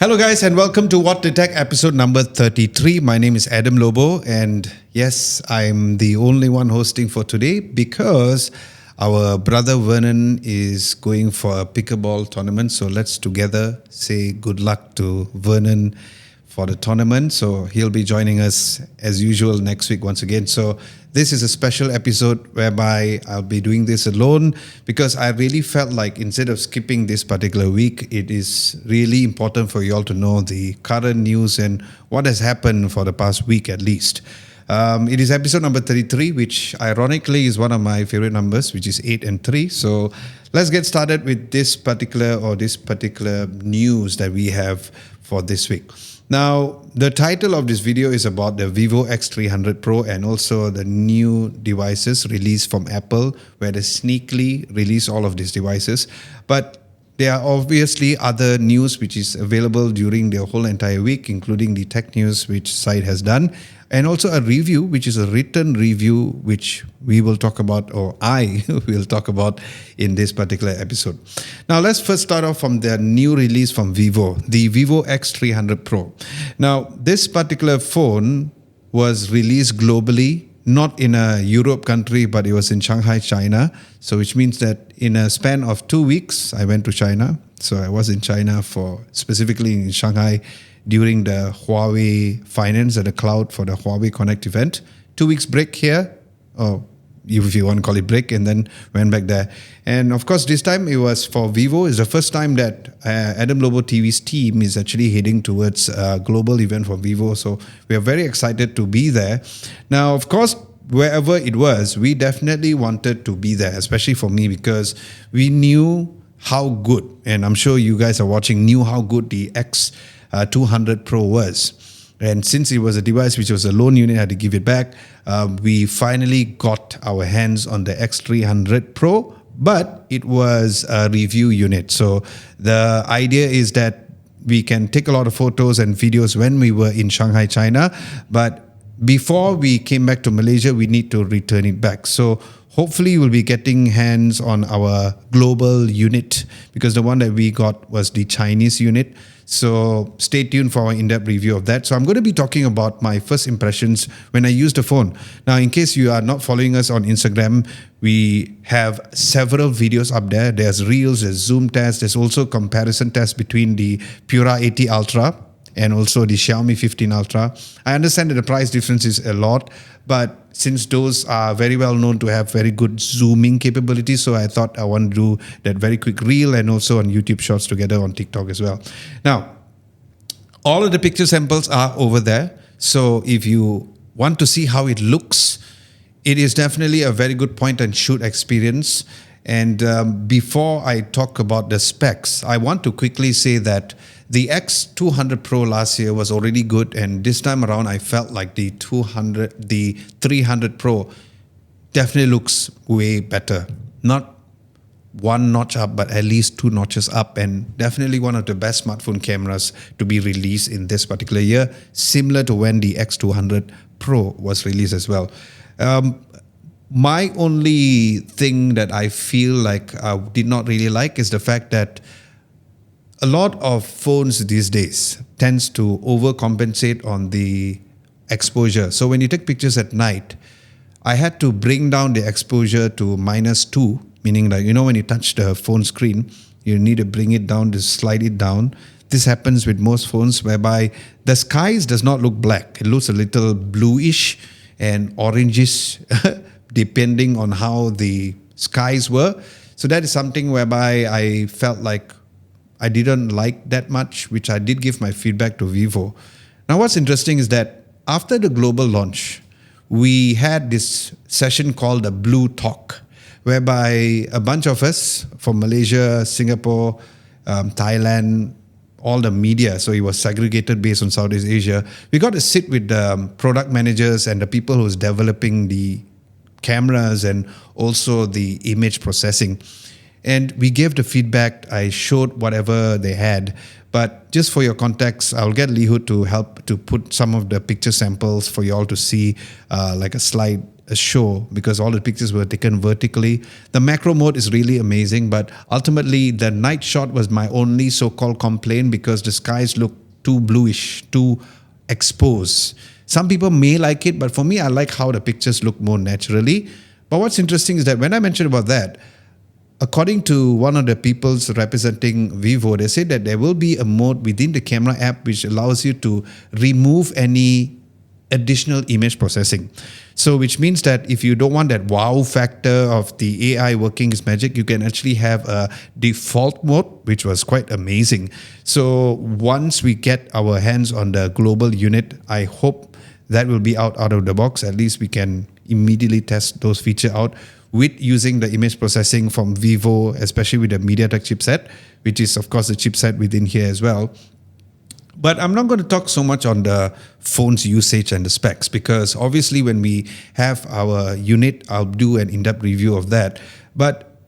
Hello guys and welcome to What the Tech episode number 33. My name is Adam Lobo and yes, I'm the only one hosting for today because our brother Vernon is going for a pickleball tournament. So let's together say good luck to Vernon for the tournament. So he'll be joining us as usual next week once again. So this is a special episode whereby I'll be doing this alone because I really felt like instead of skipping this particular week, it is really important for you all to know the current news and what has happened for the past week at least. It is episode number 33, which ironically is one of my favorite numbers, which is 8 and 3. So let's get started with this particular news that we have for this week. Now, the title of this video is about the vivo X300 Pro and also the new devices released from Apple, where they sneakily release all of these devices. But there are obviously other news which is available during the whole entire week, including the tech news which site has done, and also a review, which is a written review, which we will talk about, or I will talk about in this particular episode. Now, let's first start off from the new release from Vivo, the vivo X300 Pro. Now, this particular phone was released globally, not in a Europe country, but it was in Shanghai, China. So which means that in a span of 2 weeks, I went to China. So I was in China specifically in Shanghai during the Huawei Finance at the Cloud for the Huawei Connect event. 2 weeks break here, or if you want to call it break, and then went back there. And of course, this time it was for Vivo. It's the first time that Adam Lobo TV's team is actually heading towards a global event for Vivo. So we are very excited to be there. Now, of course, wherever it was, we definitely wanted to be there, especially for me, because we knew how good, and I'm sure you guys are watching, knew how good the X200 Pro was. And since it was a device which was a loan unit, I had to give it back. We finally got our hands on the X300 Pro, but it was a review unit. So the idea is that we can take a lot of photos and videos when we were in Shanghai, China, but before we came back to Malaysia, we need to return it back. So hopefully we'll be getting hands on our global unit because the one that we got was the Chinese unit. So stay tuned for our in-depth review of that. So I'm going to be talking about my first impressions when I used the phone. Now, in case you are not following us on Instagram, we have several videos up there. There's Reels, there's Zoom tests, there's also comparison tests between the Pura 80 Ultra and also the Xiaomi 15 Ultra. I understand that the price difference is a lot, but since those are very well known to have very good zooming capabilities, so I thought I want to do that very quick reel and also on YouTube Shorts together on TikTok as well. Now, all of the picture samples are over there. So if you want to see how it looks, it is definitely a very good point and shoot experience. And before I talk about the specs, I want to quickly say that the X200 Pro last year was already good, and this time around I felt like the 300 Pro definitely looks way better. Not one notch up, but at least 2 notches up, and definitely one of the best smartphone cameras to be released in this particular year, similar to when the X200 Pro was released as well. My only thing that I feel like I did not really like is the fact that a lot of phones these days tends to overcompensate on the exposure. So when you take pictures at night, I had to bring down the exposure to -2, meaning like, when you touch the phone screen, you need to bring it down to slide it down. This happens with most phones whereby the skies does not look black. It looks a little bluish and orangish depending on how the skies were. So that is something whereby I felt like I didn't like that much, which I did give my feedback to Vivo. Now, what's interesting is that after the global launch, we had this session called the Blue Talk, whereby a bunch of us from Malaysia, Singapore, Thailand, all the media, so it was segregated based on Southeast Asia, we got to sit with the product managers and the people who's developing the cameras and also the image processing. And we gave the feedback. I showed whatever they had. But just for your context, I'll get Lihu to help to put some of the picture samples for you all to see, like a slide a show because all the pictures were taken vertically. The macro mode is really amazing, but ultimately the night shot was my only so-called complaint because the skies look too bluish, too exposed. Some people may like it, but for me, I like how the pictures look more naturally. But what's interesting is that when I mentioned about that, according to one of the people representing Vivo, they said that there will be a mode within the camera app which allows you to remove any additional image processing. So which means that if you don't want that wow factor of the AI working its magic, you can actually have a default mode, which was quite amazing. So once we get our hands on the global unit, I hope that will be out of the box. At least we can immediately test those features out with using the image processing from Vivo, especially with the MediaTek chipset, which is of course the chipset within here as well. But I'm not going to talk so much on the phone's usage and the specs because obviously when we have our unit, I'll do an in-depth review of that. But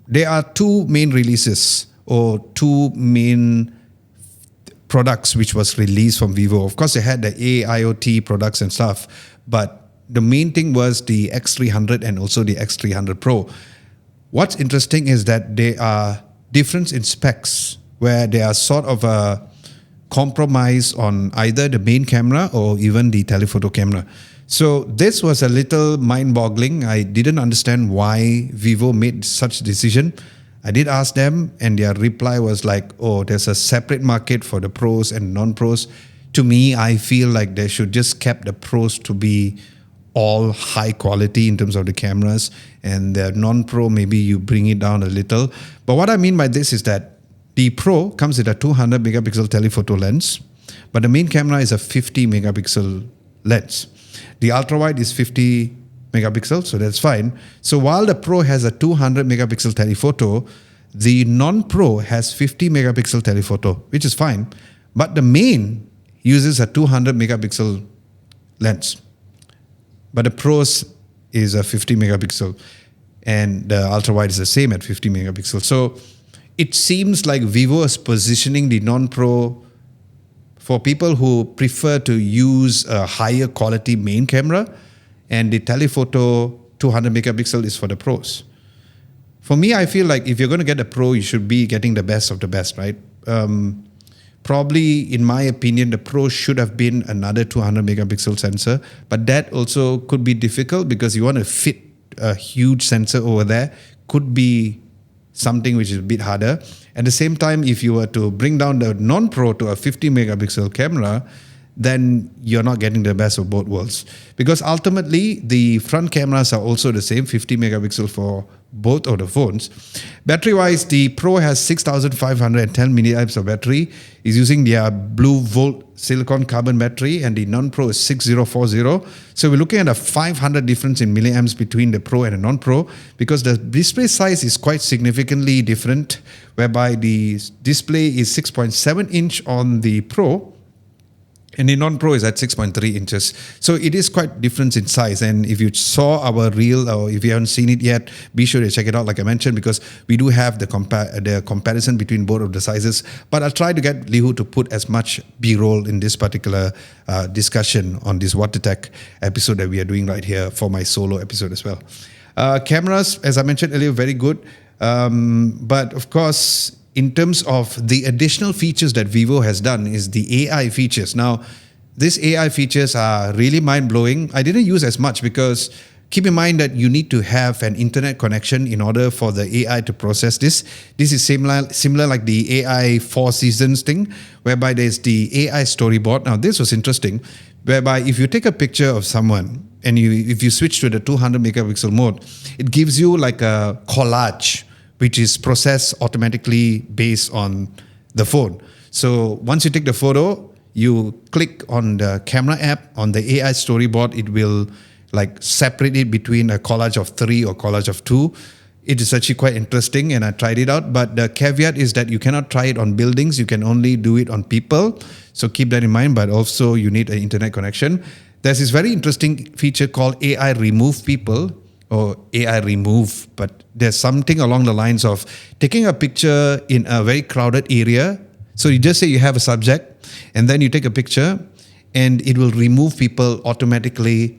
there are two main releases or two main products which was released from Vivo. Of course, they had the AIoT products and stuff, but the main thing was the X300 and also the X300 Pro. What's interesting is that there are difference in specs where they are sort of a compromise on either the main camera or even the telephoto camera. So this was a little mind-boggling. I didn't understand why Vivo made such decision. I did ask them and their reply was like, oh, there's a separate market for the pros and non-pros. To me, I feel like they should just keep the pros to be all high quality in terms of the cameras, and the non-pro, maybe you bring it down a little. But what I mean by this is that the Pro comes with a 200 megapixel telephoto lens, but the main camera is a 50 megapixel lens. The ultra-wide is 50 megapixels, so that's fine. So while the Pro has a 200 megapixel telephoto, the non-Pro has 50 megapixel telephoto, which is fine. But the main uses a 200 megapixel lens. But the Pros is a 50 megapixel and the ultra-wide is the same at 50 megapixels. So it seems like Vivo is positioning the non-Pro for people who prefer to use a higher quality main camera, and the telephoto 200 megapixel is for the pros. For me, I feel like if you're going to get a Pro, you should be getting the best of the best, right? Probably, in my opinion, the Pro should have been another 200 megapixel sensor, but that also could be difficult because you want to fit a huge sensor over there. Could be something which is a bit harder. At the same time, if you were to bring down the non-Pro to a 50 megapixel camera, then you're not getting the best of both worlds. Because ultimately, the front cameras are also the same, 50 megapixel for both of the phones. Battery-wise, the Pro has 6,510 milliamps of battery. It's using their Blue Volt silicon carbon battery, and the non-Pro is 6040. So we're looking at a 500 difference in milliamps between the Pro and the non-Pro, because the display size is quite significantly different, whereby the display is 6.7 inch on the Pro, and the non-Pro is at 6.3 inches. So it is quite different in size. And if you saw our reel, or if you haven't seen it yet, be sure to check it out, like I mentioned, because we do have the comparison between both of the sizes. But I'll try to get Lihu to put as much B-roll in this particular discussion on this What the Tech episode that we are doing right here for my solo episode as well. Cameras, as I mentioned earlier, very good. But of course, in terms of the additional features that Vivo has done is the AI features. Now, these AI features are really mind-blowing. I didn't use as much because keep in mind that you need to have an internet connection in order for the AI to process this. This is similar like the AI Four Seasons thing, whereby there's the AI storyboard. Now, this was interesting, whereby if you take a picture of someone and if you switch to the 200 megapixel mode, it gives you like a collage, which is processed automatically based on the phone. So once you take the photo, you click on the camera app, on the AI storyboard, it will like separate it between a collage of 3 or collage of 2. It is actually quite interesting, and I tried it out. But the caveat is that you cannot try it on buildings. You can only do it on people. So keep that in mind, but also you need an internet connection. There's this very interesting feature called AI Remove People, or AI Remove, but there's something along the lines of taking a picture in a very crowded area. So you just say you have a subject, and then you take a picture, and it will remove people automatically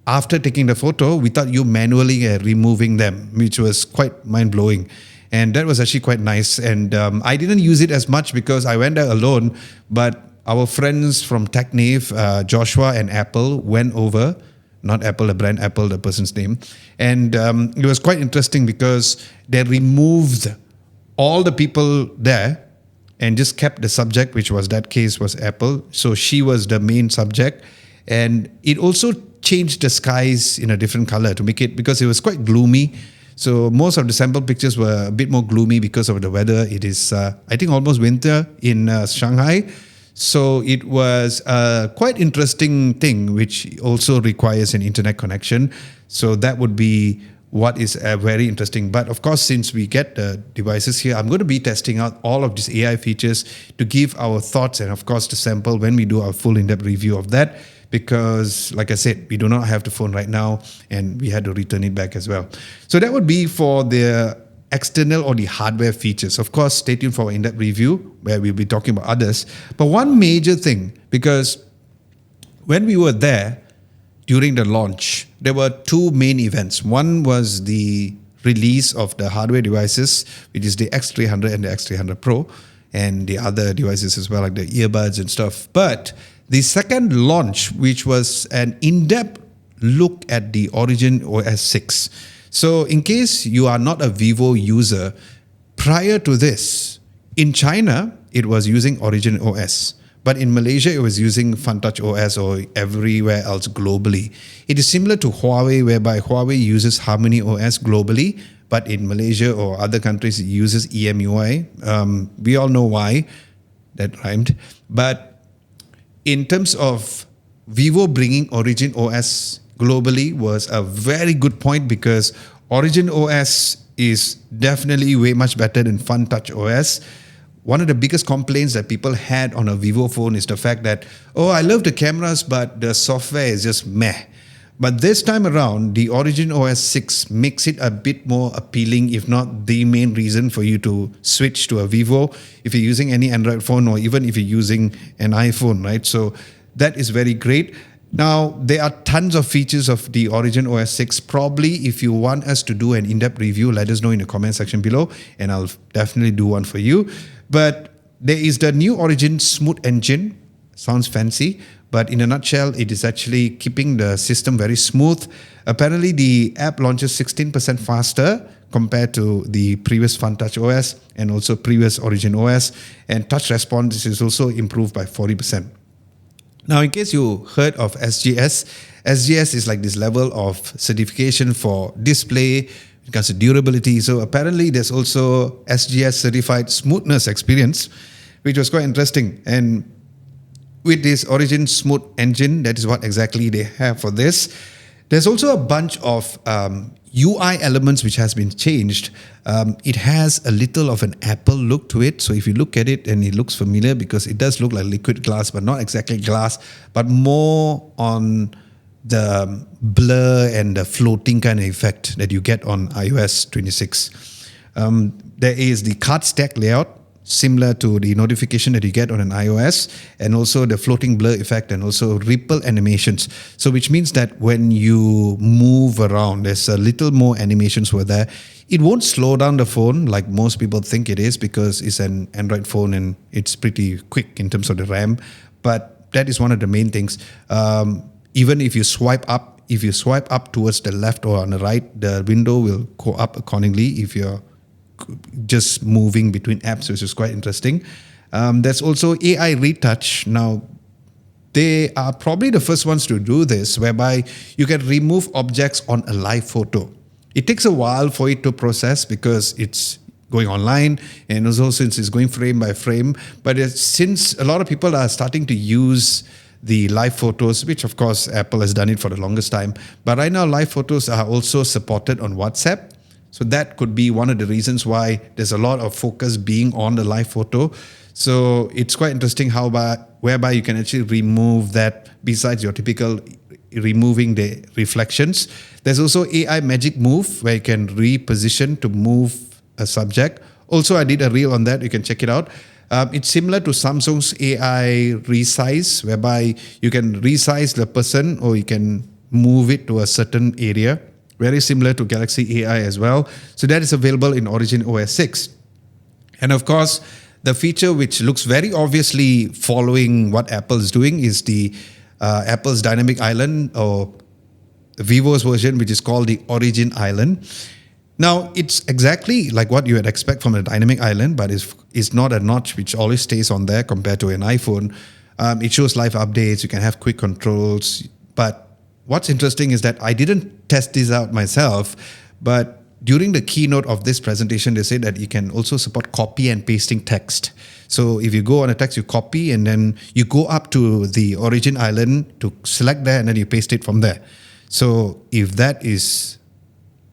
after taking the photo without you manually removing them, which was quite mind-blowing. And that was actually quite nice. And I didn't use it as much because I went there alone, but our friends from TechNave, Joshua and Apple, went over. Not Apple, the brand Apple, the person's name. And it was quite interesting because they removed all the people there and just kept the subject, which was that case was Apple. So she was the main subject. And it also changed the skies in a different color to make it, because it was quite gloomy. So most of the sample pictures were a bit more gloomy because of the weather. It is, I think, almost winter in Shanghai. So it was a quite interesting thing, which also requires an internet connection. So that would be what is very interesting. But of course, since we get the devices here, I'm going to be testing out all of these AI features to give our thoughts and of course to sample when we do our full in-depth review of that. Because like I said, we do not have the phone right now and we had to return it back as well. So that would be for the external or the hardware features. Of course, stay tuned for our in-depth review where we'll be talking about others. But one major thing, because when we were there during the launch, there were two main events. One was the release of the hardware devices, which is the X300 and the X300 Pro, and the other devices as well, like the earbuds and stuff. But the second launch, which was an in-depth look at the Origin OS 6. So in case you are not a Vivo user, prior to this, in China, it was using Origin OS. But in Malaysia, it was using FunTouch OS or everywhere else globally. It is similar to Huawei, whereby Huawei uses Harmony OS globally, but in Malaysia or other countries, it uses EMUI. We all know why. That rhymed. But in terms of Vivo bringing Origin OS globally was a very good point, because Origin OS is definitely way much better than FunTouch OS. One of the biggest complaints that people had on a Vivo phone is the fact that, oh, I love the cameras, but the software is just meh. But this time around, the Origin OS 6 makes it a bit more appealing, if not the main reason for you to switch to a Vivo if you're using any Android phone or even if you're using an iPhone, right? So that is very great. Now, there are tons of features of the Origin OS 6. Probably if you want us to do an in-depth review, let us know in the comment section below and I'll definitely do one for you. But there is the new Origin Smooth Engine. Sounds fancy, but in a nutshell, it is actually keeping the system very smooth. Apparently, the app launches 16% faster compared to the previous FunTouch OS and also previous Origin OS. And touch response is also improved by 40%. Now, in case you heard of SGS, SGS is like this level of certification for display, when it comes to durability. So apparently, there's also SGS certified smoothness experience, which was quite interesting. And with this Origin Smooth Engine, that is what exactly they have for this. There's also a bunch of UI elements which has been changed. It has a little of an Apple look to it. So if you look at it, and it looks familiar because it does look like liquid glass, but not exactly glass, but more on the blur and the floating kind of effect that you get on iOS 26. There is the card stack layout, similar to the notification that you get on an iOS, and also the floating blur effect and also ripple animations. So which means that when you move around, there's a little more animations were there. It won't slow down the phone like most people think it is, because it's an Android phone and it's pretty quick in terms of the RAM. But that is one of the main things. Even if you swipe up, towards the left or on the right, the window will go up accordingly if you're just moving between apps, which is quite interesting. There's also AI retouch. Now, they are probably the first ones to do this, whereby you can remove objects on a live photo. It takes a while for it to process because it's going online, and also since it's going frame by frame. But since a lot of people are starting to use the live photos, which of course Apple has done it for the longest time, but right now live photos are also supported on WhatsApp. So that could be one of the reasons why there's a lot of focus being on the live photo. So it's quite interesting whereby you can actually remove that besides your typical removing the reflections. There's also AI Magic Move, where you can reposition to move a subject. Also, I did a reel on that. You can check it out. It's similar to Samsung's AI Resize, whereby you can resize the person, or you can move it to a certain area, very similar to Galaxy AI as well. So that is available in Origin OS 6. And of course, the feature which looks very obviously following what Apple is doing is the Apple's Dynamic Island, or Vivo's version, which is called the Origin Island. Now, it's exactly like what you would expect from a Dynamic Island, but it's not a notch which always stays on there compared to an iPhone. It shows live updates, you can have quick controls. But what's interesting is that I didn't test this out myself, but during the keynote of this presentation, they said that you can also support copy and pasting text. So if you go on a text, you copy, and then you go up to the Origin Island to select that, and then you paste it from there. So if that is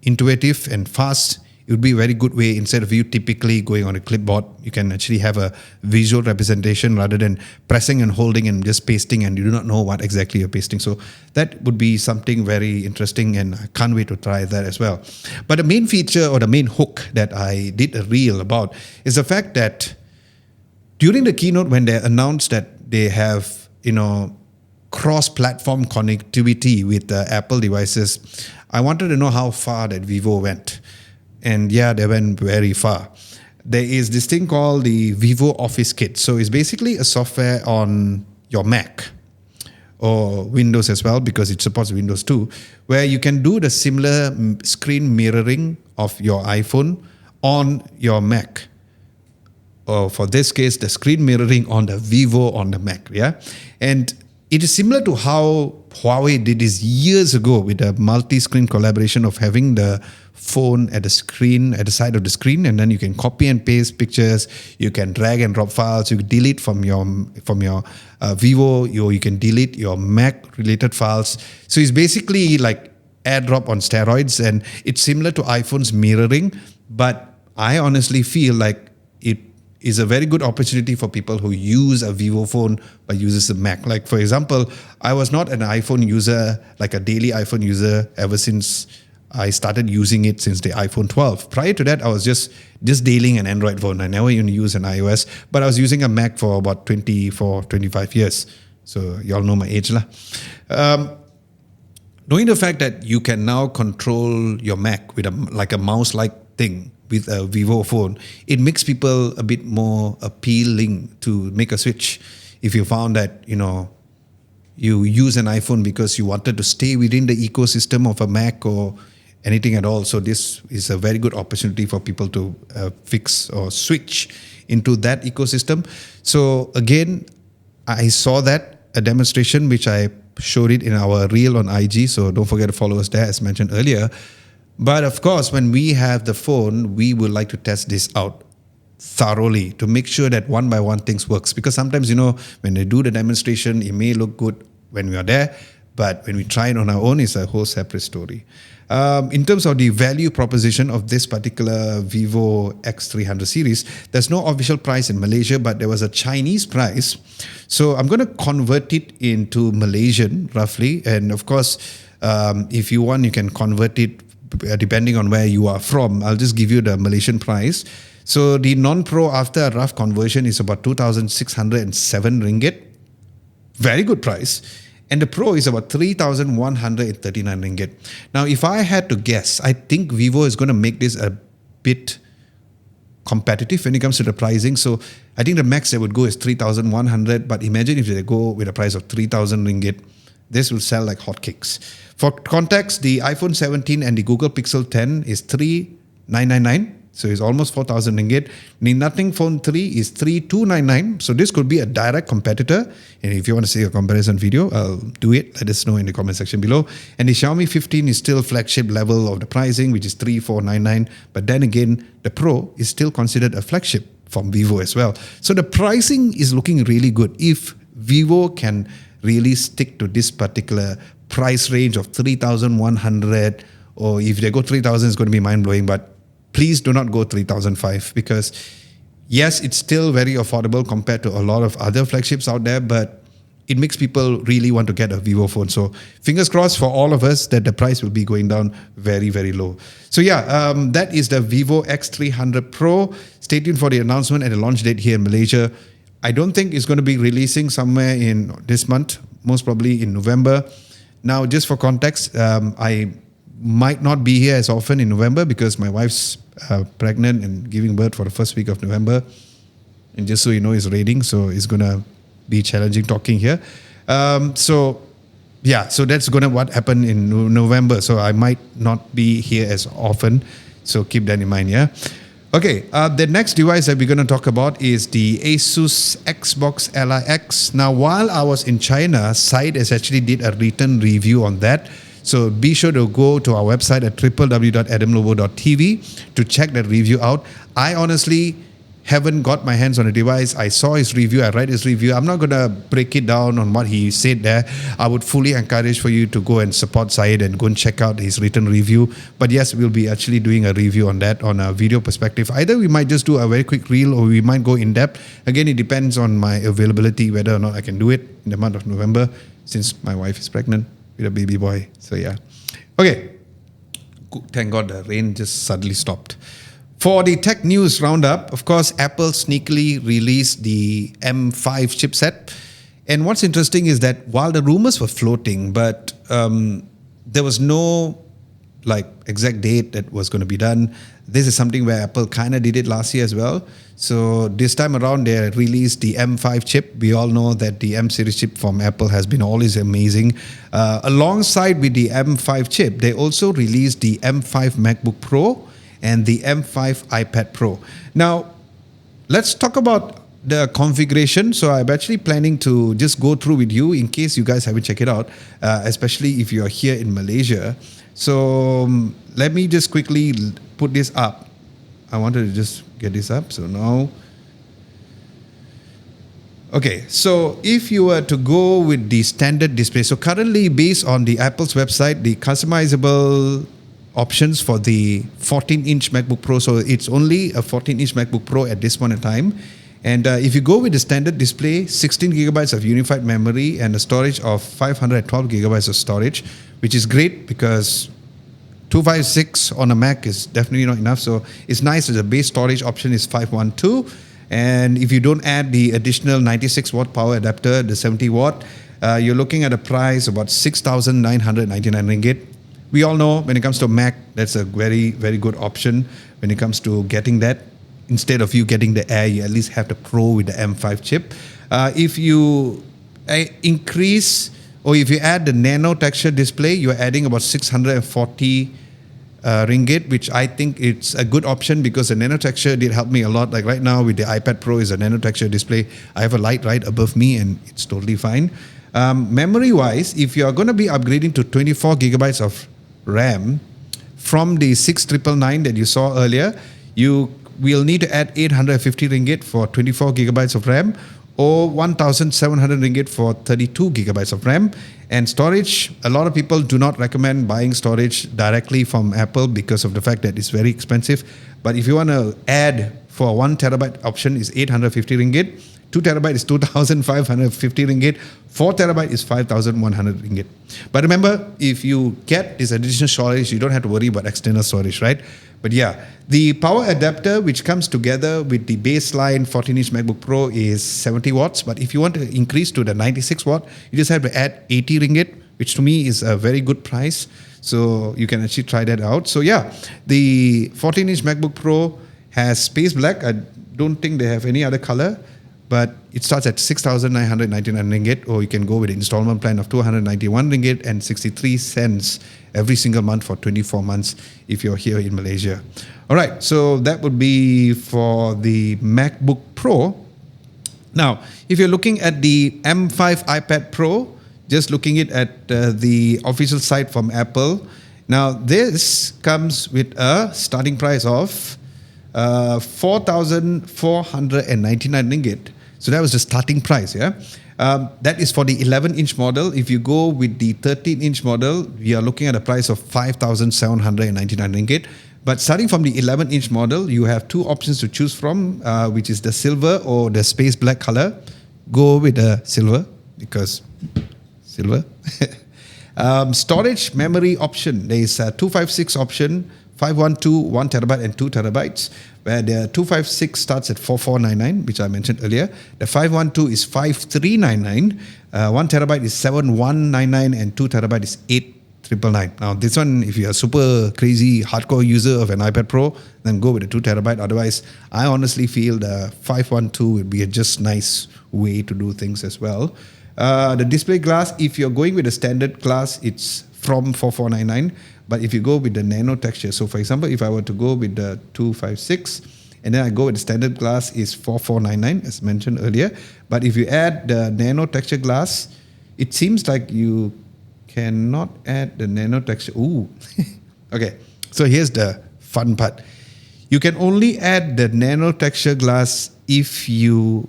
intuitive and fast, it would be a very good way. Instead of you typically going on a clipboard, you can actually have a visual representation rather than pressing and holding and just pasting, and you do not know what exactly you're pasting. So that would be something very interesting, and I can't wait to try that as well. But the main feature, or the main hook that I did a reel about, is the fact that during the keynote, when they announced that they have, cross-platform connectivity with the Apple devices, I wanted to know how far that Vivo went. And yeah, they went very far. There is this thing called the Vivo Office Kit. So it's basically a software on your Mac or Windows as well, because it supports Windows too, where you can do the similar screen mirroring of your iPhone on your Mac. Or for this case, the screen mirroring on the Vivo on the Mac. Yeah. And it is similar to how Huawei did this years ago with the multi-screen collaboration of having the phone at the screen, at the side of the screen, and then you can copy and paste pictures, you can drag and drop files, you can delete from your Vivo, you can delete your Mac related files. So it's basically like AirDrop on steroids, and it's similar to iPhone's mirroring, but I honestly feel like it is a very good opportunity for people who use a Vivo phone but uses a Mac. Like, for example, I was not an iPhone user, like a daily iPhone user, ever since I started using it since the iPhone 12. Prior to that, I was just dealing an Android phone. I never even used an iOS, but I was using a Mac for about 25 years. So y'all know my age lah. Knowing the fact that you can now control your Mac with a mouse-like thing with a Vivo phone, it makes people a bit more appealing to make a switch. If you found that, you use an iPhone because you wanted to stay within the ecosystem of a Mac or anything at all. So this is a very good opportunity for people to fix or switch into that ecosystem. So again, I saw that, a demonstration, which I showed it in our reel on IG. So don't forget to follow us there, as mentioned earlier. But of course, when we have the phone, we would like to test this out thoroughly to make sure that one by one things works. Because sometimes, when they do the demonstration, it may look good when we are there, but when we try it on our own, it's a whole separate story. In terms of the value proposition of this particular Vivo X300 series, there's no official price in Malaysia, but there was a Chinese price. So I'm going to convert it into Malaysian roughly. And of course, if you want, you can convert it depending on where you are from. I'll just give you the Malaysian price. So the non-pro, after a rough conversion, is about 2,607 ringgit. Very good price. And the Pro is about 3,139 ringgit. Now, if I had to guess, I think Vivo is going to make this a bit competitive when it comes to the pricing. So I think the max they would go is 3,100. But imagine if they go with a price of 3,000 ringgit, this will sell like hotcakes. For context, the iPhone 17 and the Google Pixel 10 is 3,999. So it's almost 4,000 ringgit. The Nothing Phone 3 is 3,299. So this could be a direct competitor. And if you want to see a comparison video, I'll do it. Let us know in the comment section below. And the Xiaomi 15 is still flagship level of the pricing, which is 3,499. But then again, the Pro is still considered a flagship from Vivo as well. So the pricing is looking really good. If Vivo can really stick to this particular price range of 3,100, or if they go 3,000, it's going to be mind-blowing. But please do not go 3,005, because yes, it's still very affordable compared to a lot of other flagships out there, but it makes people really want to get a Vivo phone. So fingers crossed for all of us that the price will be going down very, very low. So yeah, that is the Vivo X300 Pro. Stay tuned for the announcement and the launch date here in Malaysia. I don't think it's going to be releasing somewhere in this month, most probably in November. Now, just for context, I might not be here as often in November because my wife's pregnant and giving birth for the first week of November. And just so you know, it's raining, so it's going to be challenging talking here. So that's going to what happened in November. So I might not be here as often. So keep that in mind, yeah? Okay, the next device that we're going to talk about is the Asus Xbox Ally X. Now, while I was in China, Syed has actually did a written review on that. So be sure to go to our website at www.adamlobo.tv to check that review out. I honestly haven't got my hands on the device. I saw his review, I read his review. I'm not going to break it down on what he said there. I would fully encourage for you to go and support Syed and go and check out his written review. But yes, we'll be actually doing a review on that on a video perspective. Either we might just do a very quick reel or we might go in depth. Again, it depends on my availability, whether or not I can do it in the month of November, since my wife is pregnant with a baby boy. So yeah. Okay. Thank God the rain just suddenly stopped. For the tech news roundup, of course, Apple sneakily released the M5 chipset. And what's interesting is that while the rumors were floating, but there was no exact date that was going to be done. This is something where Apple kind of did it last year as well. So this time around, they released the M5 chip. We all know that the M series chip from Apple has been always amazing. Alongside with the M5 chip, they also released the M5 MacBook Pro and the M5 iPad Pro. Now, let's talk about the configuration. So I'm actually planning to just go through with you in case you guys haven't checked it out, especially if you're here in Malaysia. So let me just quickly put this up. I wanted to just get this up. So now, okay, so if you were to go with the standard display, so currently based on the Apple's website, the customizable options for the 14-inch MacBook Pro, so it's only a 14-inch MacBook Pro at this point in time. And if you go with the standard display, 16 gigabytes of unified memory and a storage of 512 gigabytes of storage, which is great because 256 on a Mac is definitely not enough. So it's nice that the base storage option is 512. And if you don't add the additional 96 watt power adapter, the 70 watt, you're looking at a price about 6,999 ringgit. We all know when it comes to Mac, that's a very, very good option when it comes to getting that. Instead of you getting the Air, you at least have the Pro with the M5 chip. If you increase or if you add the nano texture display, you're adding about 640 ringgit, which I think it's a good option because the nano texture did help me a lot. Like right now with the iPad Pro is a nano texture display. I have a Lite right above me and it's totally fine. Memory-wise, if you're going to be upgrading to 24 gigabytes of RAM from the 6999 that you saw earlier, you will need to add 850 ringgit for 24 gigabytes of RAM or 1,700 ringgit for 32 gigabytes of RAM. And storage, a lot of people do not recommend buying storage directly from Apple because of the fact that it's very expensive. But if you want to add for 1 terabyte option is 850 ringgit, 2 terabyte is 2,550 ringgit, 4 terabyte is 5,100 ringgit. But remember, if you get this additional storage, you don't have to worry about external storage, right? But yeah, the power adapter which comes together with the baseline 14-inch MacBook Pro is 70 watts. But if you want to increase to the 96 watt, you just have to add 80 ringgit, which to me is a very good price. So you can actually try that out. So yeah, the 14-inch MacBook Pro has space black. I don't think they have any other color, but it starts at 6,999 ringgit, or you can go with an installment plan of 291 ringgit and 63 cents every single month for 24 months if you're here in Malaysia. All right, so that would be for the MacBook Pro. Now, if you're looking at the M5 iPad Pro, just looking at the official site from Apple. Now, this comes with a starting price of 4,499 ringgit. So that was the starting price, yeah? That is for the 11-inch model. If you go with the 13-inch model, we are looking at a price of 5,799 ringgit. But starting from the 11-inch model, you have two options to choose from, which is the silver or the space black color. Go with the silver because silver. Storage memory option. There is a 256 option, 512, 1 terabyte and 2 terabytes. where the 256 starts at 4499, which I mentioned earlier. The 512 is 5399. 1 terabyte is 7199, and 2 terabyte is 8999. Now, this one, if you're a super crazy hardcore user of an iPad Pro, then go with the 2 terabyte. Otherwise, I honestly feel the 512 would be a just nice way to do things as well. The display glass, if you're going with the standard glass, it's from 4499. But if you go with the nano texture, so for example, if I were to go with the 256, and then I go with the standard glass, is 4499, as mentioned earlier. But if you add the nano texture glass, it seems like you cannot add the nano texture. Ooh. Okay, so here's the fun part. You can only add the nano texture glass if you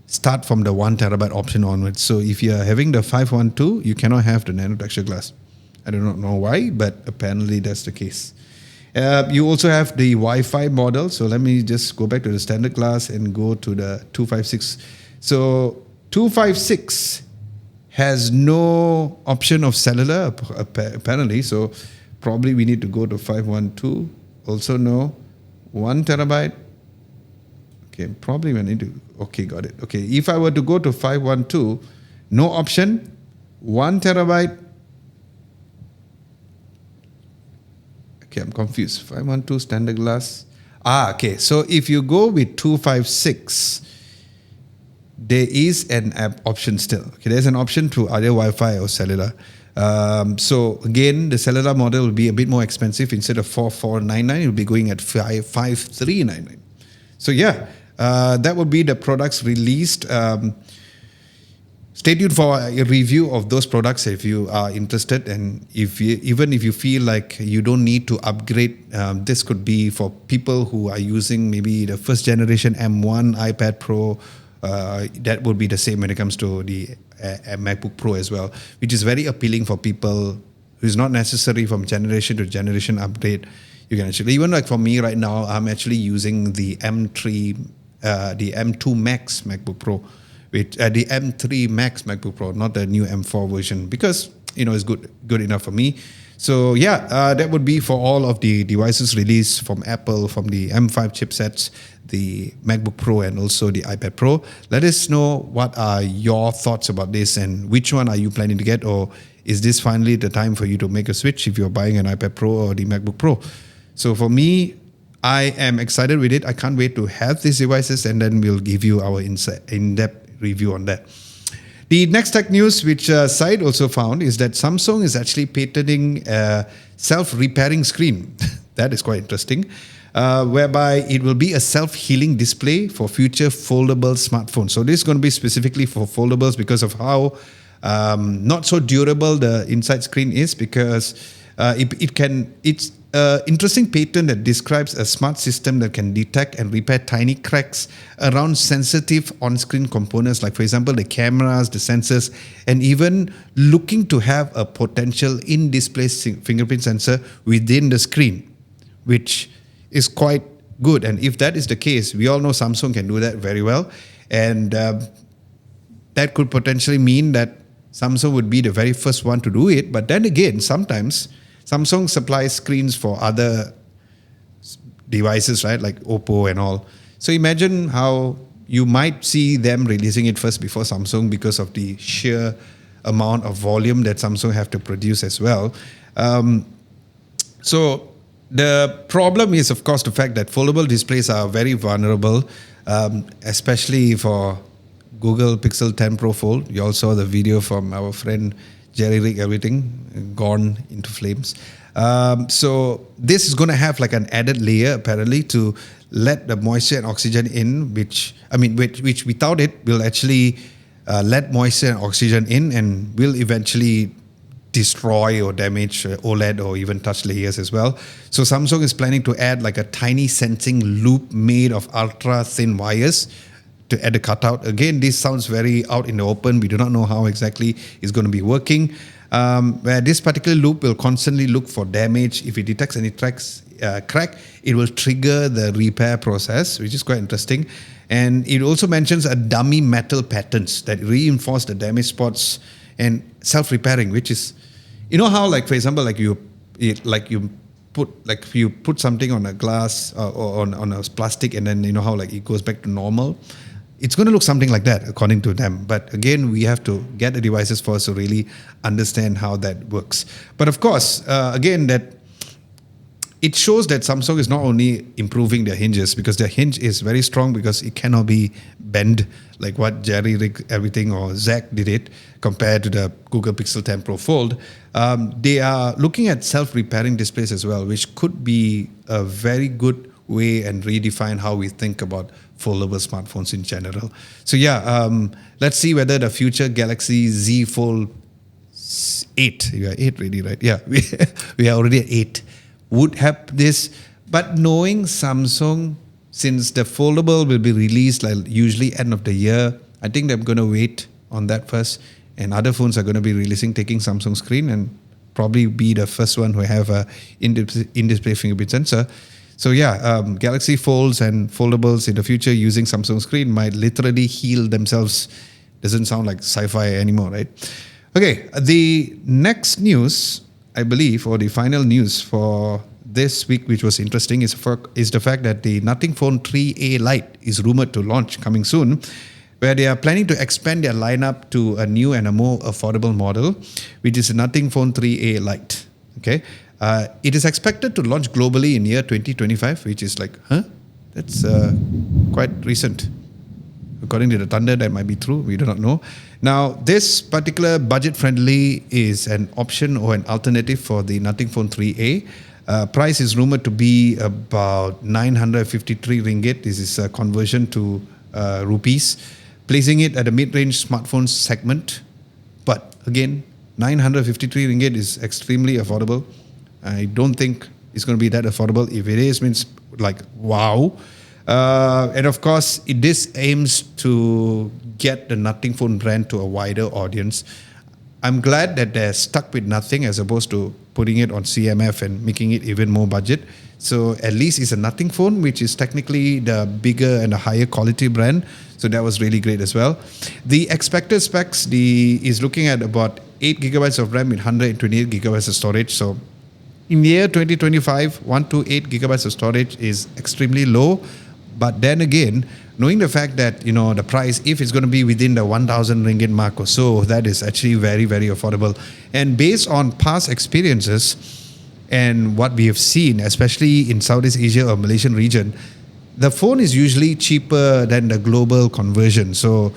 start from the 1 terabyte option onwards. So if you're having the 512, you cannot have the nano texture glass. I do not know why, but apparently that's the case. You also have the Wi-Fi model. So let me just go back to the standard glass and go to the 256. So 256 has no option of cellular apparently. So probably we need to go to 512. Also no. 1 terabyte. Okay, probably we need to. Okay, got it. Okay, if I were to go to 512, no option. 1 terabyte. Okay, I'm confused. 512 standard glass. Okay. So if you go with 256, there is an app option still. Okay, there's an option to either Wi-Fi or cellular. So again, the cellular model will be a bit more expensive. Instead of 4499, it will be going at 5399. So yeah, that would be the products released. Stay tuned for a review of those products if you are interested, and even if you feel like you don't need to upgrade, this could be for people who are using maybe the first generation M1 iPad Pro. That would be the same when it comes to the MacBook Pro as well, which is very appealing for people who is not necessary from generation to generation upgrade. You can actually, even like for me right now, I'm actually using the M2 Max MacBook Pro. With the M3 Max MacBook Pro, not the new M4 version, because it's good enough for me. So yeah, that would be for all of the devices released from Apple, from the M5 chipsets, the MacBook Pro, and also the iPad Pro. Let us know what are your thoughts about this, and which one are you planning to get, or is this finally the time for you to make a switch if you're buying an iPad Pro or the MacBook Pro? So for me, I am excited with it. I can't wait to have these devices, and then we'll give you our in-depth review on that. The next tech news, which Syed also found, is that Samsung is actually patenting a self-repairing screen. That is quite interesting, whereby it will be a self-healing display for future foldable smartphones. So this is going to be specifically for foldables because of how not so durable the inside screen is, because it's interesting patent that describes a smart system that can detect and repair tiny cracks around sensitive on-screen components, like for example the cameras, the sensors, and even looking to have a potential in-display fingerprint sensor within the screen, which is quite good. And if that is the case, we all know Samsung can do that very well, and that could potentially mean that Samsung would be the very first one to do it. But then again, sometimes Samsung supplies screens for other devices, right? Like Oppo and all. So imagine how you might see them releasing it first before Samsung because of the sheer amount of volume that Samsung have to produce as well. So the problem is, of course, the fact that foldable displays are very vulnerable, especially for Google Pixel 10 Pro Fold. You all saw the video from our friend Jerry Rig, everything gone into flames. So this is going to have like an added layer apparently to let the moisture and oxygen in, which without it will actually let moisture and oxygen in and will eventually destroy or damage OLED or even touch layers as well. So Samsung is planning to add like a tiny sensing loop made of ultra thin wires to add a cutout. Again, this sounds very out in the open. We do not know how exactly it's going to be working. Where this particular loop will constantly look for damage. If it detects any crack, it will trigger the repair process, which is quite interesting. And it also mentions a dummy metal patterns that reinforce the damaged spots and self-repairing, which is, you know how, like for example, like you you put something on a glass or on a plastic, and then you know how like it goes back to normal. It's going to look something like that according to them. But again, we have to get the devices first to really understand how that works. But of course, again, that it shows that Samsung is not only improving their hinges, because their hinge is very strong because it cannot be bent like what Jerry Rig everything or Zach did it compared to the Google Pixel 10 Pro Fold. They are looking at self-repairing displays as well, which could be a very good way and redefine how we think about foldable smartphones in general. So yeah, let's see whether the future Galaxy Z Fold 8, we are 8 really, right? Yeah, we are already at 8. Would have this, but knowing Samsung, since the foldable will be released like usually end of the year, I think they're going to wait on that first, and other phones are going to be releasing taking Samsung screen and probably be the first one who have a in-display fingerprint sensor. So yeah, Galaxy Folds and foldables in the future using Samsung screen might literally heal themselves. Doesn't sound like sci-fi anymore, right? Okay, the next news, I believe, or the final news for this week, which was interesting, is the fact that the Nothing Phone 3A Lite is rumored to launch coming soon, where they are planning to expand their lineup to a new and a more affordable model, which is the Nothing Phone 3A Lite. Okay, it is expected to launch globally in year 2025, which is like, that's quite recent. According to the Thunder, that might be true. We do not know. Now, this particular budget-friendly is an option or an alternative for the Nothing Phone 3A. Price is rumored to be about 953 ringgit. This is a conversion to rupees, placing it at the mid-range smartphone segment. But again, 953 ringgit is extremely affordable. I don't think it's going to be that affordable. If it is, means like, wow. And of course, this aims to get the Nothing Phone brand to a wider audience. I'm glad that they're stuck with Nothing as opposed to putting it on CMF and making it even more budget. So at least it's a Nothing Phone, which is technically the bigger and the higher quality brand. So that was really great as well. The expected specs is looking at about 8 gigabytes of RAM with 128 gigabytes of storage. So in the year 2025, 1 to 8 gigabytes of storage is extremely low. But then again, knowing the fact that, you know, the price, if it's going to be within the 1,000 ringgit mark or so, that is actually very, very affordable. And based on past experiences and what we have seen, especially in Southeast Asia or Malaysian region, the phone is usually cheaper than the global conversion. So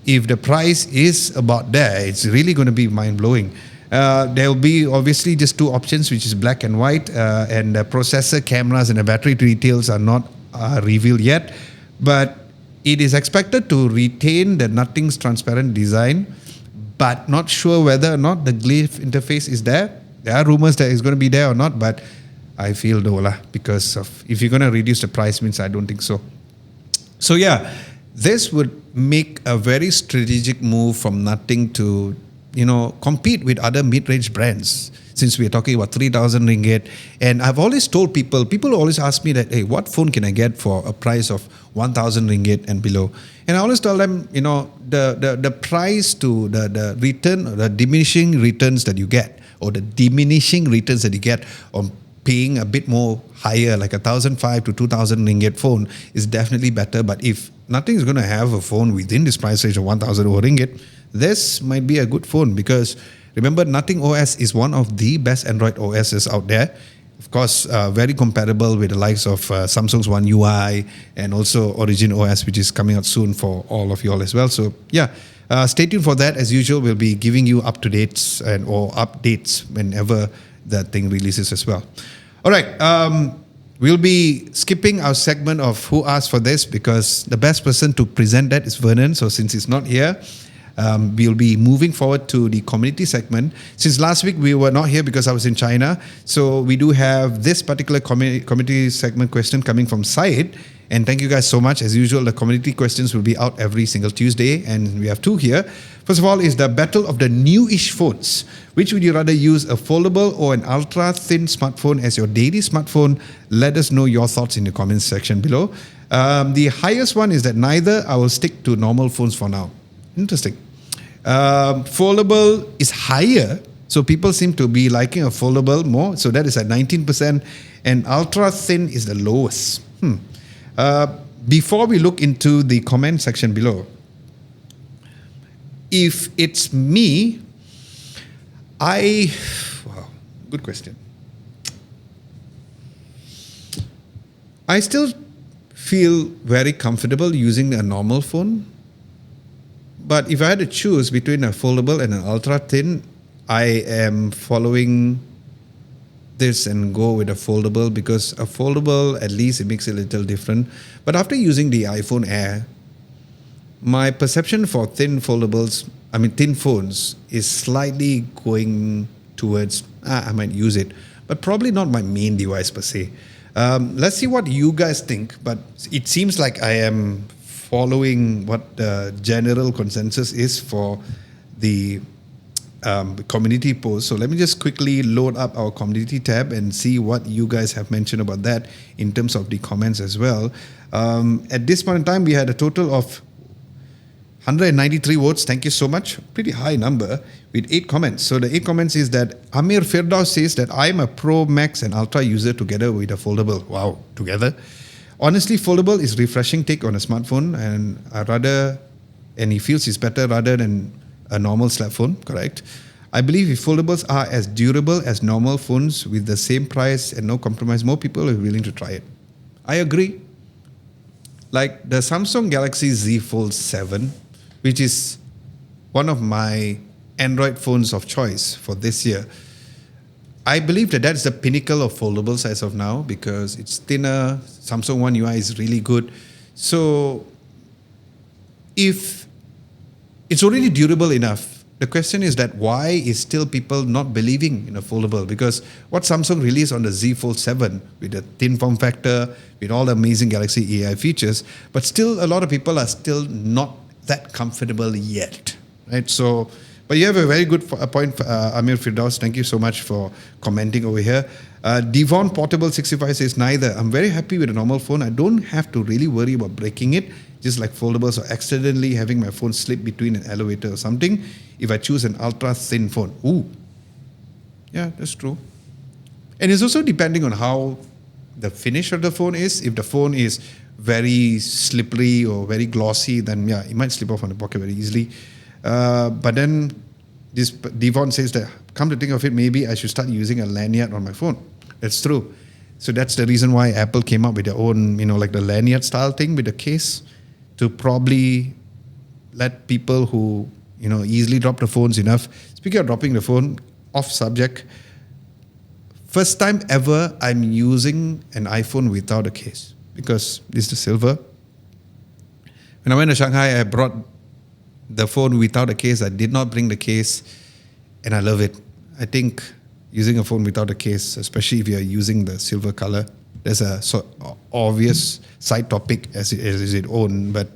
if the price is about there, it's really going to be mind-blowing. There will be obviously just two options, which is black and white, and the processor, cameras, and the battery details are not revealed yet, but it is expected to retain the Nothing's transparent design, but not sure whether or not the glyph interface is there. There are rumors that it's going to be there or not, but I feel no lah, because of if you're going to reduce the price, means I don't think so. So yeah, this would make a very strategic move from Nothing to, you know, compete with other mid-range brands. Since we are talking about 3,000 ringgit. And I've always told people always ask me that, hey, what phone can I get for a price of 1,000 ringgit and below? And I always tell them, you know, the price to the return, the diminishing returns that you get, or the diminishing returns that you get on paying a bit more higher, like 1,500 to 2,000 ringgit phone is definitely better. But if Nothing is going to have a phone within this price range of 1,000 ringgit, this might be a good phone, because remember, Nothing OS is one of the best Android OSs out there. Of course, very compatible with the likes of Samsung's One UI and also Origin OS, which is coming out soon for all of you all as well. So yeah, stay tuned for that. As usual, we'll be giving you up-to-dates or updates whenever that thing releases as well. All right, we'll be skipping our segment of Who Asked for This, because the best person to present that is Vernon. So since he's not here, we'll be moving forward to the community segment. Since last week we were not here because I was in China, so we do have this particular community segment question coming from Syed. And thank you guys so much. As usual, the community questions will be out every single Tuesday, and we have two here. First of all is the battle of the newish phones. Which would you rather use, a foldable or an ultra-thin smartphone as your daily smartphone? Let us know your thoughts in the comments section below. The highest one is that neither. I will stick to normal phones for now. Interesting. Foldable is higher So people seem to be liking a foldable more. So that is at 19%, and ultra thin is the lowest. Before we look into the comment section below, if it's me, wow, good question. I still feel very comfortable using a normal phone. But if I had to choose between a foldable and an ultra thin, I am following this and go with a foldable, because a foldable, at least it makes it a little different. But after using the iPhone Air, my perception for thin phones is slightly going towards, I might use it, but probably not my main device per se. Let's see what you guys think, but it seems like I am following what the general consensus is for the community post. So let me just quickly load up our community tab and see what you guys have mentioned about that in terms of the comments as well. At this point in time, we had a total of 193 votes. Thank you so much. Pretty high number with 8 comments. So the 8 comments is that Amir Firdaus says that I'm a Pro, Max and Ultra user together with a foldable. Wow, together. Honestly, foldable is refreshing take on a smartphone, and he feels it's better rather than a normal slab phone, correct? I believe if foldables are as durable as normal phones with the same price and no compromise, more people are willing to try it. I agree. Like the Samsung Galaxy Z Fold 7, which is one of my Android phones of choice for this year. I believe that that's the pinnacle of foldables as of now, because it's thinner. Samsung One UI is really good. So if it's already durable enough, the question is that why is still people not believing in a foldable? Because what Samsung released on the Z Fold 7 with the thin form factor, with all the amazing Galaxy AI features, but still a lot of people are still not that comfortable yet, right? So, but you have a very good point, Amir Firdaus. Thank you so much for commenting over here. Devon Portable 65 says neither. I'm very happy with a normal phone. I don't have to really worry about breaking it, just like foldables, or accidentally having my phone slip between an elevator or something if I choose an ultra thin phone. Ooh, yeah, that's true. And it's also depending on how the finish of the phone is. If the phone is very slippery or very glossy, then yeah, it might slip off on the pocket very easily. But then this Devon says that, come to think of it, maybe I should start using a lanyard on my phone. That's true. So that's the reason why Apple came up with their own, like the lanyard style thing with the case, to probably let people who, easily drop the phones enough. Speaking of dropping the phone, off subject, first time ever I'm using an iPhone without a case, because this is the silver. When I went to Shanghai, I brought the phone without a case. I did not bring the case, and I love it. I think using a phone without a case, especially if you're using the silver color, there's a obvious side topic as its own, but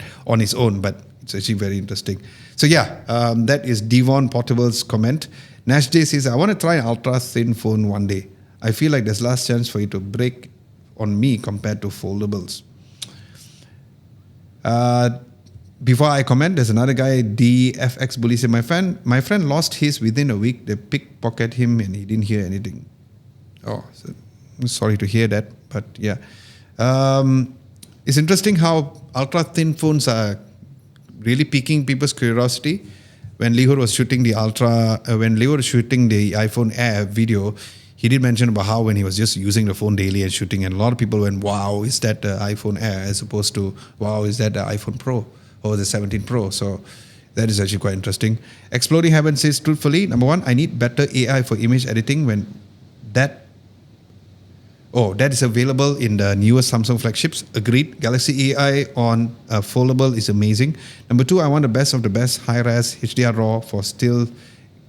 it's actually very interesting. So yeah, that is Devon Portable's comment. Nash J says, I want to try an ultra thin phone one day. I feel like there's last chance for it to break on me compared to foldables. Before I comment, there's another guy, DFX Bully, said, my friend lost his within a week. They pickpocket him and he didn't hear anything. Oh, so I'm sorry to hear that, but yeah. It's interesting how ultra thin phones are really piquing people's curiosity. When Lihur was shooting the iPhone Air video, he did mention about how when he was just using the phone daily and shooting, and a lot of people went, wow, is that the iPhone Air, as opposed to, wow, is that the iPhone Pro or the 17 Pro? So that is actually quite interesting. Exploding Heaven says, truthfully, number one, I need better AI for image editing when that is available in the newest Samsung flagships. Agreed. Galaxy AI on a foldable is amazing. Number two, I want the best of the best high-res HDR RAW for still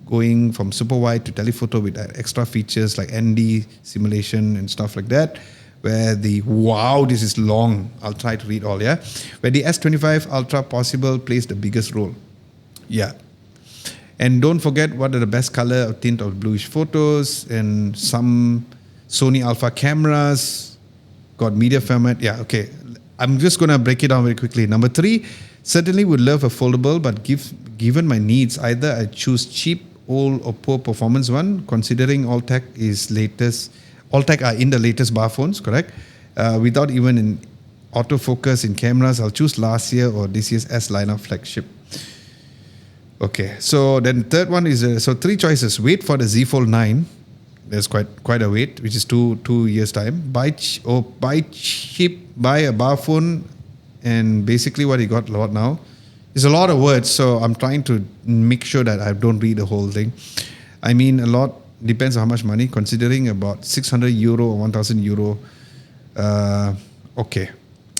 going from super wide to telephoto with extra features like ND simulation and stuff like that. Where this is long. I'll try to read all, yeah? Where the S25 Ultra Possible plays the biggest role. Yeah. And don't forget what are the best color or tint of bluish photos, and some Sony Alpha cameras, got media format. Yeah, okay. I'm just going to break it down very quickly. Number three, certainly would love a foldable, but given my needs, either I choose cheap old or poor performance one, considering all tech are in the latest bar phones, correct? Without even in autofocus in cameras, I'll choose last year or this year's S lineup flagship. Okay, so then third one is so three choices. Wait for the Z Fold 9. There's quite a wait, which is two years time. Buy cheap, buy a bar phone, and basically what he got a lot now. It's a lot of words, so I'm trying to make sure that I don't read the whole thing. I mean, a lot depends on how much money, considering about 600 euro or 1,000 euro. Okay.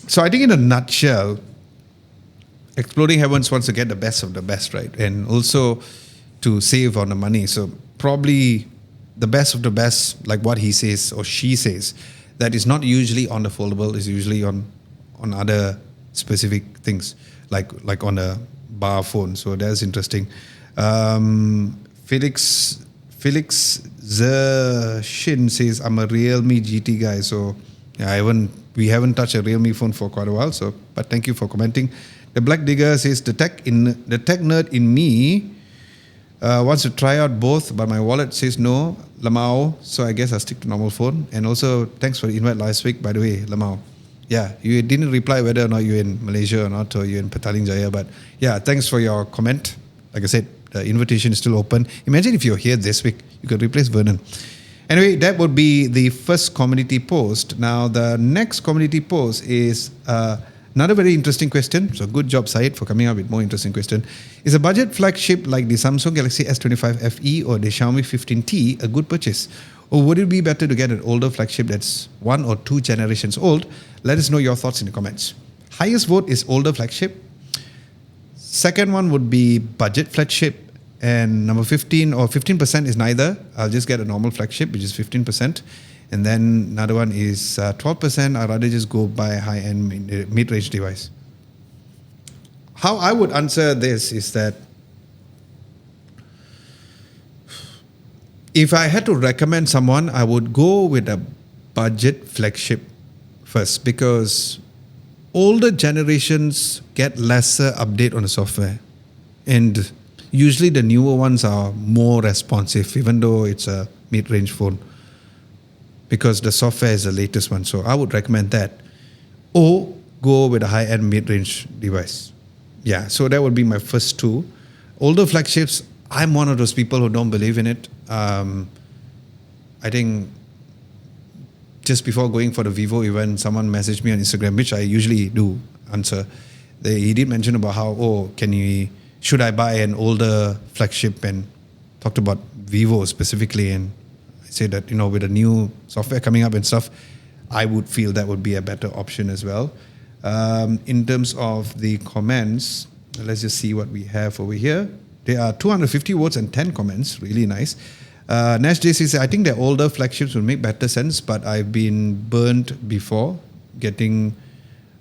So I think in a nutshell, Exploding Heavens wants to get the best of the best, right? And also to save on the money. So probably the best of the best, like what he says or she says, that is not usually on the foldable, is usually on other specific things, like on a bar phone. So that's interesting. Felix Shin says, I'm a Realme GT guy. So yeah, we haven't touched a Realme phone for quite a while. So, but thank you for commenting. The Black Digger says, the tech nerd in me wants to try out both, but my wallet says no, Lamau. So I guess I'll stick to normal phone. And also, thanks for the invite last week, by the way, Lamau. Yeah, you didn't reply whether or not you're in Malaysia or not, or you're in Petaling Jaya. But yeah, thanks for your comment. Like I said, the invitation is still open. Imagine if you're here this week, you could replace Vernon. Anyway, that would be the first community post. Now, the next community post is another very interesting question. So good job, Syed, for coming up with more interesting question. Is a budget flagship like the Samsung Galaxy S25 FE or the Xiaomi 15T a good purchase? Or would it be better to get an older flagship that's 1 or 2 generations old? Let us know your thoughts in the comments. Highest vote is older flagship. Second one would be budget flagship. And number 15 or 15% is neither. I'll just get a normal flagship, which is 15%. And then another one is 12%. I'd rather just go buy a high-end mid-range device. How I would answer this is that if I had to recommend someone, I would go with a budget flagship first, because older generations get lesser update on the software. And usually the newer ones are more responsive, even though it's a mid-range phone, because the software is the latest one. So I would recommend that. Or go with a high-end mid-range device. Yeah, so that would be my first two. Older flagships, I'm one of those people who don't believe in it. I think just before going for the Vivo event, someone messaged me on Instagram, which I usually do answer. He did mention about how, should I buy an older flagship, and talked about Vivo specifically. And I said that, with the new software coming up and stuff, I would feel that would be a better option as well. In terms of the comments, let's just see what we have over here. There are 250 votes and 10 comments. Really nice. Nash JC says, I think the older flagships will make better sense, but I've been burnt before getting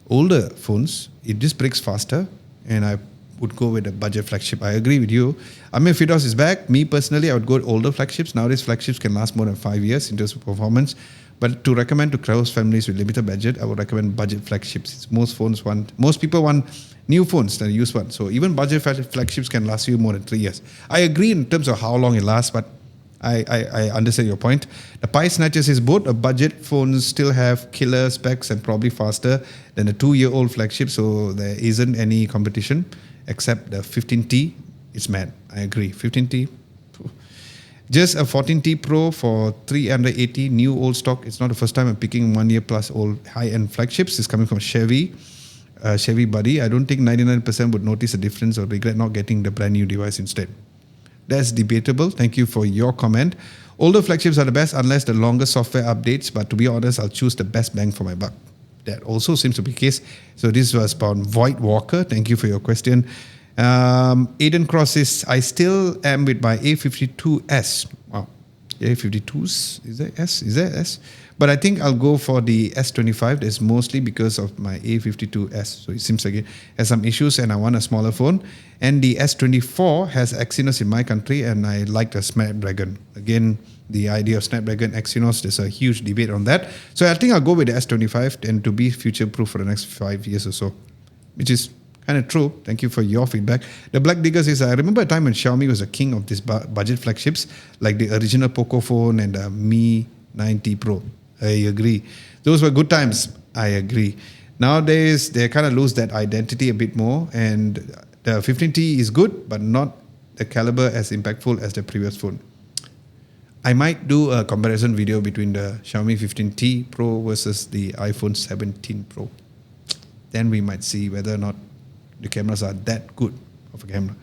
older phones. It just breaks faster, and I would go with a budget flagship. I agree with you. Amir Fidos is back. Me personally, I would go with older flagships. Nowadays, flagships can last more than 5 years in terms of performance. But to recommend to close families with limited budget, I would recommend budget flagships. Most people want new phones than used ones. So even budget flagships can last you more than 3 years. I agree in terms of how long it lasts, but I understand your point. The Pie Snatcher says both a budget phones still have killer specs and probably faster than a 2-year-old flagship, so there isn't any competition except the 15T. It's mad. I agree. 15T. Just a 14T Pro for 380 new old stock. It's not the first time I'm picking 1 year plus old high-end flagships. It's coming from Chevy Buddy. I don't think 99% would notice a difference or regret not getting the brand new device instead. That's debatable. Thank you for your comment. Older flagships are the best unless the longer software updates, but to be honest, I'll choose the best bang for my buck. That also seems to be the case. So this was about Void Walker. Thank you for your question. Aiden Cross says, I still am with my A52s. Wow. A52s? Is there S? Is there S? But I think I'll go for the S25. That's mostly because of my A52s. So it seems like it has some issues and I want a smaller phone. And the S24 has Exynos in my country and I like the Snapdragon. Again, the idea of Snapdragon Exynos, there's a huge debate on that. So I think I'll go with the S25 and to be future-proof for the next 5 years or so, which is kind of true. Thank you for your feedback. The Black Digger says, I remember a time when Xiaomi was the king of these budget flagships, like the original Poco phone and the Mi 90 Pro. I agree. Those were good times. I agree. Nowadays, they kind of lose that identity a bit more, and the 15T is good, but not the caliber as impactful as the previous phone. I might do a comparison video between the Xiaomi 15T Pro versus the iPhone 17 Pro. Then we might see whether or not the cameras are that good of a camera.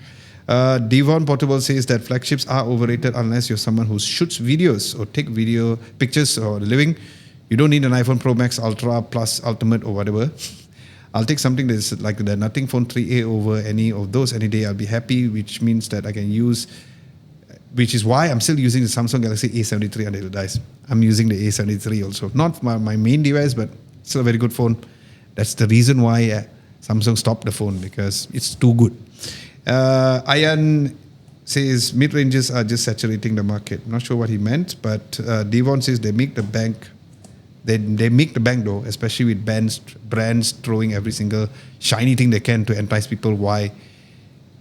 Devon Portable says that flagships are overrated unless you're someone who shoots videos or take video pictures or living. You don't need an iPhone Pro Max Ultra Plus Ultimate or whatever. I'll take something that's like the Nothing Phone 3A over any of those any day. I'll be happy, which means that I can use, which is why I'm still using the Samsung Galaxy A73 until it dies. I'm using the A73 also. Not my main device, but still a very good phone. That's the reason why Samsung stopped the phone, because it's too good. Ayan says mid-ranges are just saturating the market. Not sure what he meant, but Devon says they make the bank. They make the bank though, especially with brands throwing every single shiny thing they can to entice people. Why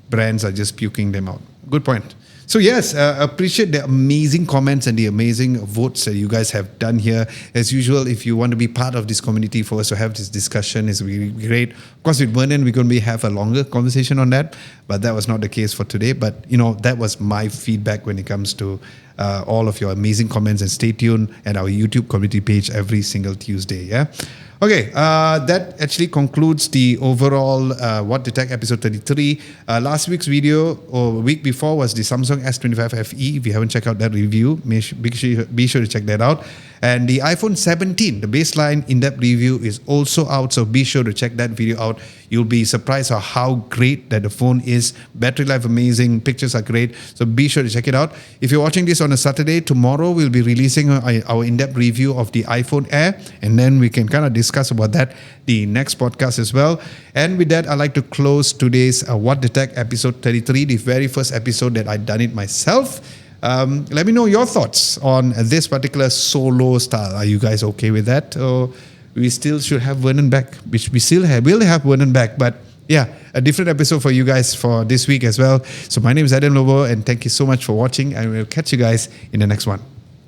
brands are just puking them out. Good point. So yes, appreciate the amazing comments and the amazing votes that you guys have done here. As usual, if you want to be part of this community for us to have this discussion, it's really great. Of course, with Vernon, we're going to have a longer conversation on that, but that was not the case for today. But that was my feedback when it comes to all of your amazing comments. And stay tuned at our YouTube community page every single Tuesday. Yeah. Okay, that actually concludes the overall What the Tech episode 33. Last week's video, or week before, was the Samsung S25 FE. If you haven't checked out that review, be sure to check that out. And the iPhone 17, the baseline in-depth review, is also out, so be sure to check that video out. You'll be surprised at how great that the phone is. Battery life amazing, pictures are great, so be sure to check it out. If you're watching this on a Saturday, tomorrow we'll be releasing our in-depth review of the iPhone Air, and then we can kind of discuss about that the next podcast as well. And with that, I'd like to close today's What the Tech episode 33, the very first episode that I've done it myself. Let me know your thoughts on this particular solo style. Are you guys okay with that? Or we still should have Vernon back, which we still will have Vernon back, but yeah, a different episode for you guys for this week as well. So my name is Adam Lobo, and thank you so much for watching, and we'll catch you guys in the next one.